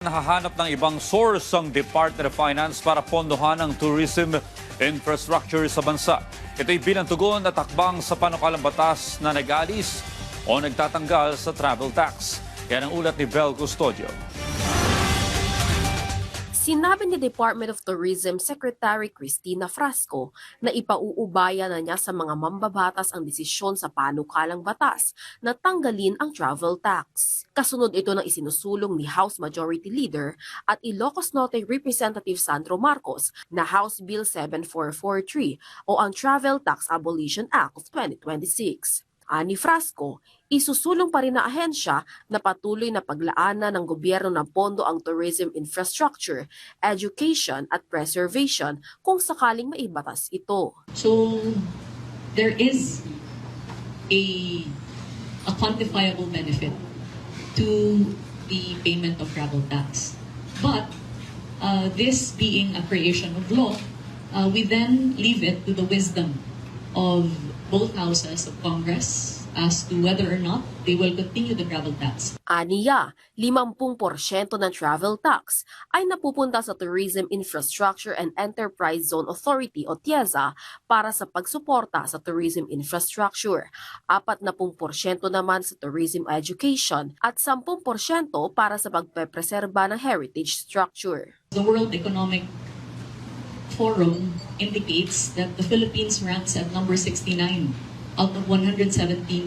Nahahanap ng ibang source ang Department of Finance para pondohan ang tourism infrastructure sa bansa. Ito'y bilang tugon at takbang sa panukalang batas na nag-alis o nagtatanggal sa travel tax. Yan ang ulat ni Bel Custodio. Sinabi ni Department of Tourism Secretary Cristina Frasco na ipauubaya na niya sa mga mambabatas ang desisyon sa panukalang batas na tanggalin ang travel tax. Kasunod ito ng isinusulong ni House Majority Leader at Ilocos Norte Representative Sandro Marcos na House Bill 7443 o ang Travel Tax Abolition Act of 2026. Ani Frasco, isusulong pa rin na ahensya na patuloy na paglaanan ng gobyerno ng pondo ang tourism infrastructure, education at preservation kung sakaling maibatas ito. So there is a quantifiable benefit to the payment of travel tax. But this being a creation of law, we then leave it to the wisdom of both houses of Congress as to whether or not they will continue the travel tax. Aniya, 50% ng travel tax ay napupunta sa Tourism Infrastructure and Enterprise Zone Authority o TIEZA para sa pagsuporta sa tourism infrastructure, 40% naman sa tourism education at 10% para sa pagpepreserba ng heritage structure. The World Economic Forum indicates that the Philippines ranks at number 69 out of 117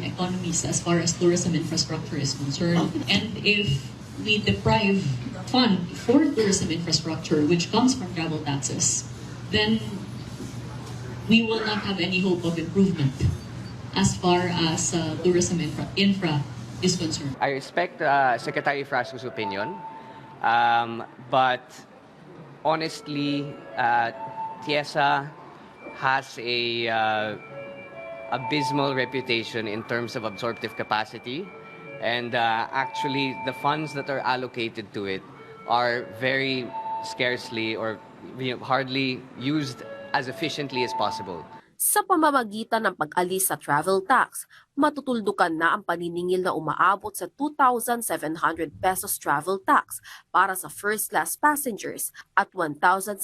economies as far as tourism infrastructure is concerned. And if we deprive fund for tourism infrastructure, which comes from travel taxes, then we will not have any hope of improvement as far as tourism infra is concerned. I respect Secretary Frasco's opinion, but honestly, TIEZA has a abysmal reputation in terms of absorptive capacity, and actually the funds that are allocated to it are very scarcely or hardly used as efficiently as possible. Sa pamamagitan ng pag-alis sa travel tax, matutuldukan na ang paniningil na umaabot sa 2,700 pesos travel tax para sa first-class passengers at 1,620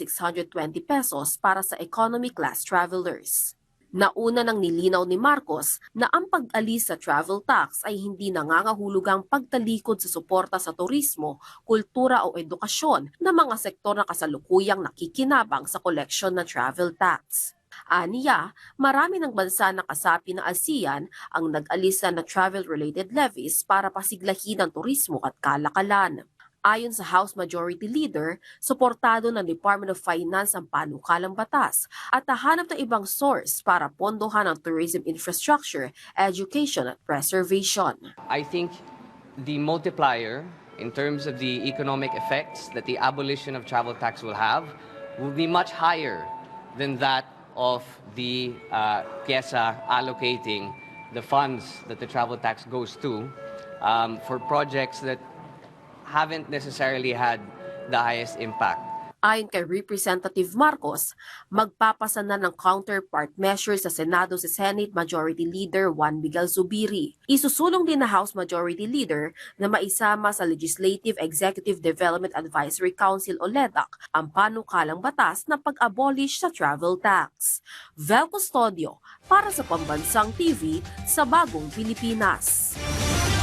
pesos para sa economy class travelers. Nauna nang nilinaw ni Marcos na ang pag-alis sa travel tax ay hindi nangangahulugang pagtalikod sa suporta sa turismo, kultura o edukasyon ng mga sektor na kasalukuyang nakikinabang sa koleksyon ng travel tax. Aniya, marami ng bansa na kasapi ng ASEAN ang nag-alisa ng travel-related levies para pasiglahin ang turismo at kalakalan. Ayon sa House Majority Leader, suportado ng Department of Finance ang panukalang batas at hahanap ng ibang source para pondohan ang tourism infrastructure, education at preservation. I think the multiplier in terms of the economic effects that the abolition of travel tax will have will be much higher than that of the TIEZA allocating the funds that the travel tax goes to for projects that haven't necessarily had the highest impact. Ayon kay Representative Marcos, magpapasa na ng counterpart measures sa Senado si Senate Majority Leader Juan Miguel Zubiri. Isusulong din na House Majority Leader na maisama sa Legislative Executive Development Advisory Council o LEDAC ang panukalang batas na pag-abolish sa travel tax. Vel Custodio para sa Pambansang TV sa Bagong Pilipinas.